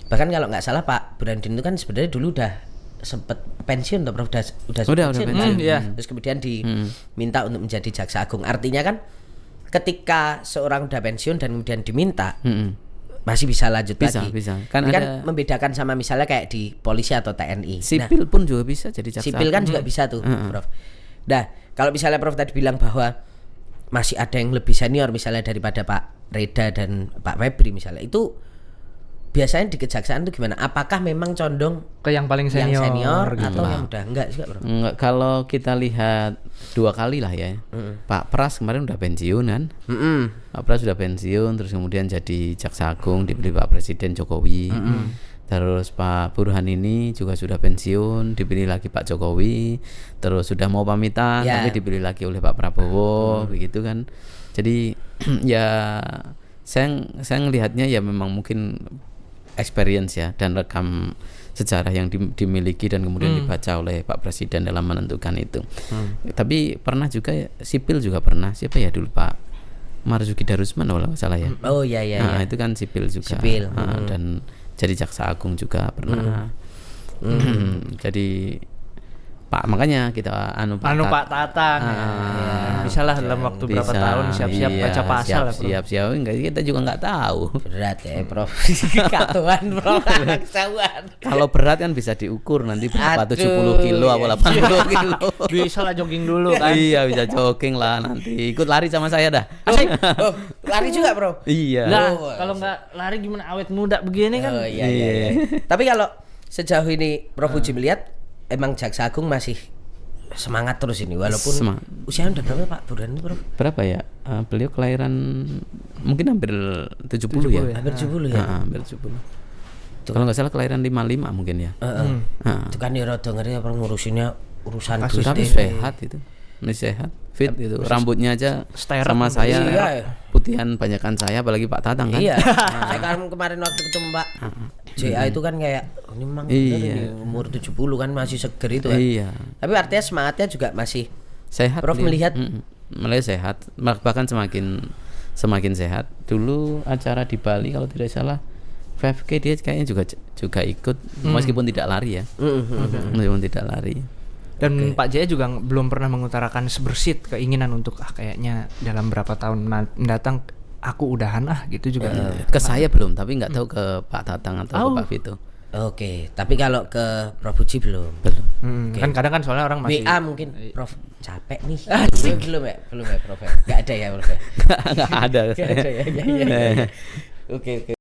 bahkan kalau nggak salah Pak Burhanuddin itu kan sebenarnya dulu udah sempet pensiun tuh, Prof, udah pensiun, pensiun. kan? Iya. Terus kemudian diminta untuk menjadi Jaksa Agung. Artinya kan ketika seorang udah pensiun dan kemudian diminta masih bisa lanjut Bisa, lagi. bisa. Kan, Kan ada- membedakan sama misalnya kayak di polisi atau TNI. Sipil pun juga bisa jadi jaksa. Sipil kan juga bisa tuh, Prof. Nah, kalau misalnya Prof tadi bilang bahwa masih ada yang lebih senior misalnya daripada Pak Reda dan Pak Febri misalnya, itu biasanya di kejaksaan itu gimana? Apakah memang condong Ke yang paling senior, yang senior gitu. atau yang udah enggak sih, Prof? Enggak, kalau kita lihat 2 kali lah ya. Pak Pras kemarin udah pensiun kan. Pak Pras sudah pensiun, terus kemudian jadi Jaksa Agung dipilih Pak Presiden Jokowi. Terus Pak Burhan ini juga sudah pensiun, dipilih lagi Pak Jokowi. Terus sudah mau pamitan, Ya. tapi dipilih lagi oleh Pak Prabowo, begitu kan. Jadi ya saya ngelihatnya ya memang mungkin experience ya dan rekam sejarah yang dimiliki dan kemudian dibaca oleh Pak Presiden dalam menentukan itu. Tapi pernah juga sipil juga pernah. Siapa ya dulu Pak Marzuki Darusman kalau nggak salah ya. Oh iya iya. Nah, iya. itu kan sipil juga. Sipil. Dan jadi jaksa agung juga pernah. Jadi Pak makanya kita Pak Tatang. Bisa lah dalam waktu berapa tahun siap-siap baca pasal lah, Bro. Siap-siap enggak kita juga nggak tahu. Berat ya, Prof. Katuan, Prof. Kacauan. Kalau berat kan bisa diukur nanti berapa, 70 kilo apa 80 kilo. Bisa lah jogging dulu kan. Iya bisa jogging lah nanti. Ikut lari sama saya dah. Asik. Oh, lari juga, Bro. Iya. Lah, kalau nggak lari gimana awet muda begini kan? Oh iya iya. Tapi kalau sejauh ini Prof Uji melihat emang Jaksa Agung masih semangat terus ini walaupun usianya udah berapa Pak Burhan ini, Bro? Berapa ya? Beliau kelahiran mungkin hampir 70 ya. Hampir 70 ya. Hampir 70. Kalau nggak salah kelahiran 55 mungkin ya. Itu kan ya rada ngeri apa ngurusinnya urusan Kasus tapi duit. sehat itu. Masih sehat, fit gitu. Rambutnya aja Steril. sama saya. Iya. Putihan banyakan saya apalagi Pak Tatang kan. Iya. Saya kan kemarin waktu ketemu Pak JA itu kan kayak ini memang bener ini umur 70 kan masih seger itu kan. Iya. Tapi artinya semangatnya juga masih Sehat. Prof dia. melihat Melihat sehat, bahkan semakin sehat. Dulu acara di Bali kalau tidak salah 5K dia kayaknya juga ikut meskipun tidak lari ya. Meskipun tidak lari. Dan Pak Jaya juga belum pernah mengutarakan sebersit keinginan untuk kayaknya dalam berapa tahun mendatang aku udahan gitu juga. Ke saya belum, tapi nggak tahu ke Pak Tatang atau ke Pak Vito. Oke, tapi kalau ke Prof Uji belum. Kan kadang kan soalnya orang masih WA mungkin Prof capek nih. Belum ya Prof. Enggak ada ya Prof. Nggak ada. Enggak ada ya. Oke.